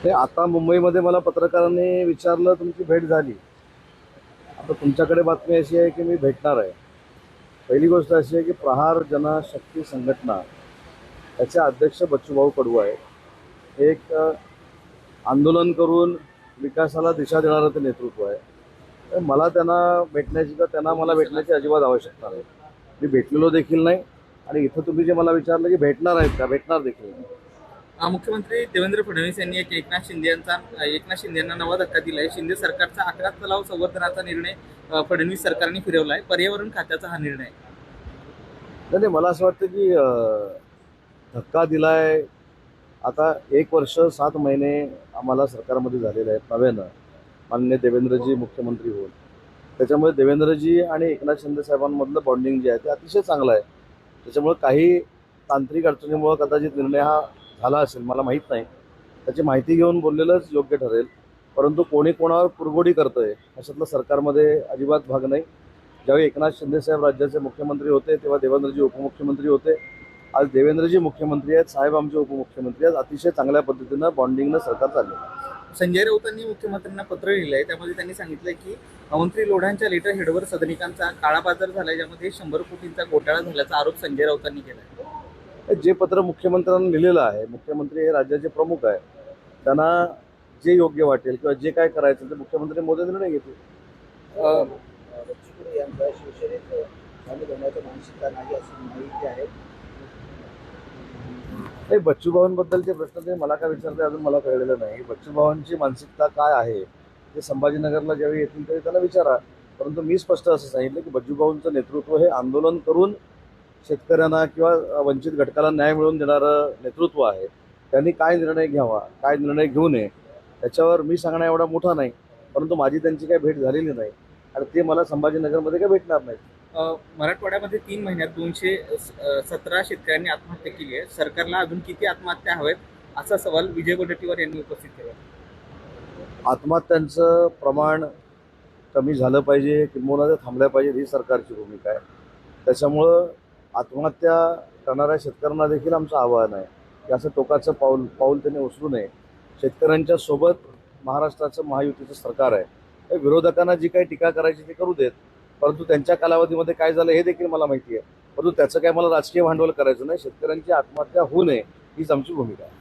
ते आता मुंबईमध्ये मला पत्रकारांनी विचारलं तुमची भेट झाली. आता तुमच्याकडे बातमी अशी आहे की मी भेटणार आहे. पहिली गोष्ट अशी आहे की प्रहार जनशक्ती संघटना याचे अध्यक्ष बच्चूभाऊ कडू आहे. एक आंदोलन करून विकासाला दिशा देणारं ते नेतृत्व आहे. तर मला त्यांना भेटण्याची किंवा त्यांना मला भेटण्याची अजिबात आवश्यकता नाही. मी भेटलेलो देखील नाही आणि इथं तुम्ही जे मला विचारलं की भेटणार आहेत का, भेटणार देखील नाही. मुख्यमंत्री देवेंद्र फडणवीस यांनी एकनाथ शिंदे यांना नवा धक्का दिलाय. शिंदे सरकारचा 11 तलाव संवर्धनाचा निर्णय फडणवीस सरकारने फिरवलाय. पर्यावरण खात्याचा हा निर्णय. नाही नाही, मला असं वाटतं की धक्का दिलाय. आता 1 वर्ष 7 महिने आम्हाला सरकारमध्ये झालेले आहेत नव्यानं माननीय देवेंद्रजी मुख्यमंत्री होऊन. त्याच्यामुळे देवेंद्रजी आणि एकनाथ शिंदे साहेबांमधलं बॉन्डिंग जे आहे ते अतिशय चांगलं आहे. त्याच्यामुळे काही तांत्रिक अडचणीमुळे कदाचित निर्णय हा झाला असेल, मला माहीत नाही. त्याची माहिती घेऊन बोललेलंच योग्य ठरेल. परंतु कोणी कोणावर कुरघोडी करतंय अशातलं सरकारमध्ये अजिबात भाग नाही. ज्यावेळी एकनाथ शिंदेसाहेब राज्याचे मुख्यमंत्री होते तेव्हा देवेंद्रजी उपमुख्यमंत्री होते. आज देवेंद्रजी मुख्यमंत्री आहेत, साहेब आमचे उपमुख्यमंत्री आहेत. अतिशय चांगल्या पद्धतीनं बॉन्डिंगनं सरकार चाललं. संजय राऊतांनी मुख्यमंत्र्यांना पत्र लिहिलंय. त्यामध्ये त्यांनी सांगितलंय की मंत्री लोढांच्या लेटर हेडवर सदनिकांचा काळाबाजार झालाय, ज्यामध्ये 100 कोटींचा घोटाळा झाल्याचा आरोप संजय राऊतांनी केलाय. जे पत्र मुख्यमंत्र्यांना लिहिलेलं आहे, मुख्यमंत्री हे राज्याचे प्रमुख आहे, त्यांना जे योग्य वाटेल किंवा जे काय करायचं ते मुख्यमंत्री मोदी निर्णय घेतील. बच्चू यांचा शिवसेनेत सामील होण्याची मानसिकता नाही अशी माहिती आहे. नाही, बच्चूभावांबद्दलचे प्रश्न ते मला काय विचारते अजून मला कळलेलं नाही. बच्चूभावांची मानसिकता काय आहे ते संभाजीनगरला ज्यावेळी येतील त्यावेळी त्यांना विचारा. परंतु मी स्पष्ट असं सांगितलं की बच्चूभाऊंचं नेतृत्व हे आंदोलन करून शेतकऱ्यांना किंवा वंचित घटकाला न्याय मिळवून देणारं नेतृत्व आहे. त्यांनी काय निर्णय घ्यावा, काय निर्णय घेऊ नये त्याच्यावर मी सांगणं एवढा मोठा नाही. परंतु माझी त्यांची काही भेट झालेली नाही आणि ते मला संभाजीनगरमध्ये काही भेटणार नाही. मराठवाड्यामध्ये 3 महिन्यात 217 शेतकऱ्यांनी आत्महत्या केली आहे. सरकारला अजून किती आत्महत्या हव्यात असा सवाल विजय वडेट्टीवार यांनी उपस्थित केला. आत्महत्यांचं प्रमाण कमी झालं पाहिजे, किंबहुना ते थांबल्या पाहिजे ही सरकारची भूमिका आहे. त्याच्यामुळं आत्महत्या करणाऱ्या शेतकऱ्यांना देखील आमचं आवाहन आहे की असं टोकाचं पाऊल त्यांनी उचलू नये. शेतकऱ्यांच्या सोबत महाराष्ट्राचं महायुतीचं सरकार आहे. विरोधकांना जी काही टीका करायची ती करू देत, परंतु त्यांच्या कालावधीमध्ये काय झालं हे देखील मला माहिती आहे. परंतु त्याचं काय मला राजकीय भांडवल करायचं नाही. शेतकऱ्यांची आत्महत्या होऊ नये हीच आमची भूमिका आहे.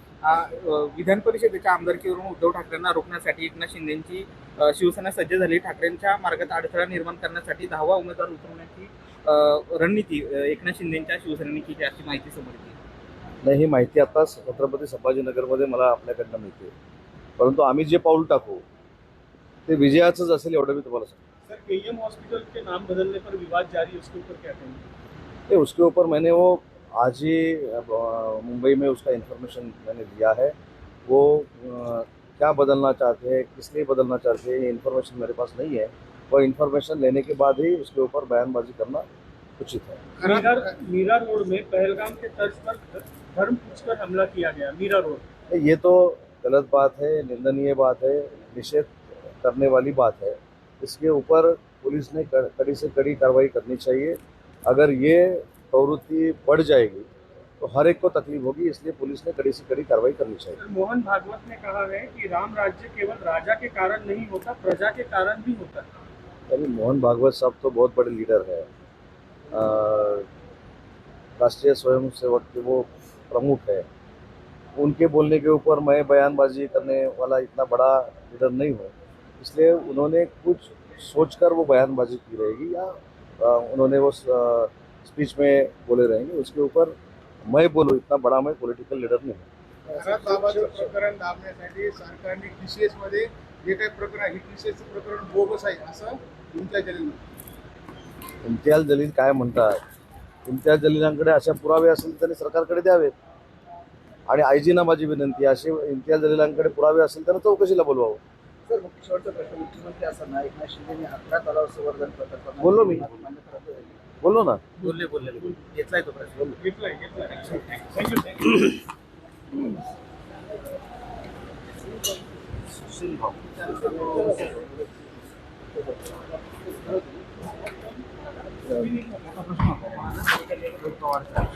विधान परिषदेच्या आमदारकीवरून उद्धव ठाकरेंना रोखण्यासाठी एकनाथ शिंदेची शिवसेना सज्ज झाली. ठाकरेंच्या मार्गात अडथळा निर्माण करण्यासाठी 10वा उमेदवार उतरवण्याची रणनीती एकनाथ शिंदेच्या शिवसेनेने केली अशी माहिती समोर येते. नाही, ही माहिती आता छत्रपती संभाजीनगरमध्ये मला आपल्याकडनं मिळते. परंतु आम्ही जे पाऊल टाकू ते विजयाचंच असेल एवढं मी तुम्हाला सांगतो. सर, केईएम हॉस्पिटल के नाम बदलने पर विवाद जारी है, उसके ऊपर क्या कहेंगे? उसके ऊपर मैंने वो आज ही मुंबई में उसका इन्फॉर्मेशन मैंने दिया है. वो क्या बदलना चाहते हैं, किस लिए बदलना चाहते हैं, ये इन्फॉर्मेशन मेरे पास नहीं है. वो इन्फॉर्मेशन लेने के बाद ही उसके ऊपर बयानबाजी करना उचित है. मीरा रोड में पहलगाम के तर्ज पर धर्म पूछकर हमला किया गया. मीरा रोड, ये तो गलत बात है, निंदनीय बात है, निषेध करने वाली बात है. इसके ऊपर पुलिस ने कड़ी से कड़ी कार्रवाई करनी चाहिए. अगर ये प्रवृत्ति बढ़ जाएगी तो हर एक को तकलीफ होगी, इसलिए पुलिस ने कड़ी से कड़ी कार्रवाई करनी चाहिए. मोहन भागवत ने कहा है कि राम राज्य केवल राजा के कारण नहीं होता, प्रजा के कारण भी होता है. अभी मोहन भागवत साहब तो बहुत बड़े लीडर है, राष्ट्रीय स्वयंसेवक के वो प्रमुख है. उनके बोलने के ऊपर मैं बयानबाजी करने वाला इतना बड़ा लीडर नहीं हूँ. इसलिए उन्होंने कुछ सोचकर वो बयानबाजी की रहेगी या उन्होंने वो स्पीच में बोले रहेंगे. उसके ऊपर मैं बोलूँ इतना बड़ा मैं पॉलिटिकल लीडर नहीं हूँ. बाबाचं प्रकरण दाबण्यासाठी सरकारने TCS मध्ये जे काही प्रकरण आहे TCS प्रकरण बोगस आहे असं इम्तियाज जलील म्हणतात. इम्तियाज जलील काय म्हणतात, इम्तियाज जलीलांकडे अशा पुरावे असेल तर त्यांनी सरकारकडे द्यावेत. आणि आयजीना माझी विनंती असे इम्तियाज जलीलांकडे पुरावे असेल तर चौकशीला बोलवावं. सर, शेवटचा प्रश्न, मुख्यमंत्री असताना एकनाथ शिंदेने 11 तलाव संवर्धन प्रकल्प बोललो मी. बोललो ना. बोलले घेतलाय तो प्रश्न. घेतलाय. थँक्यू. प्रश्न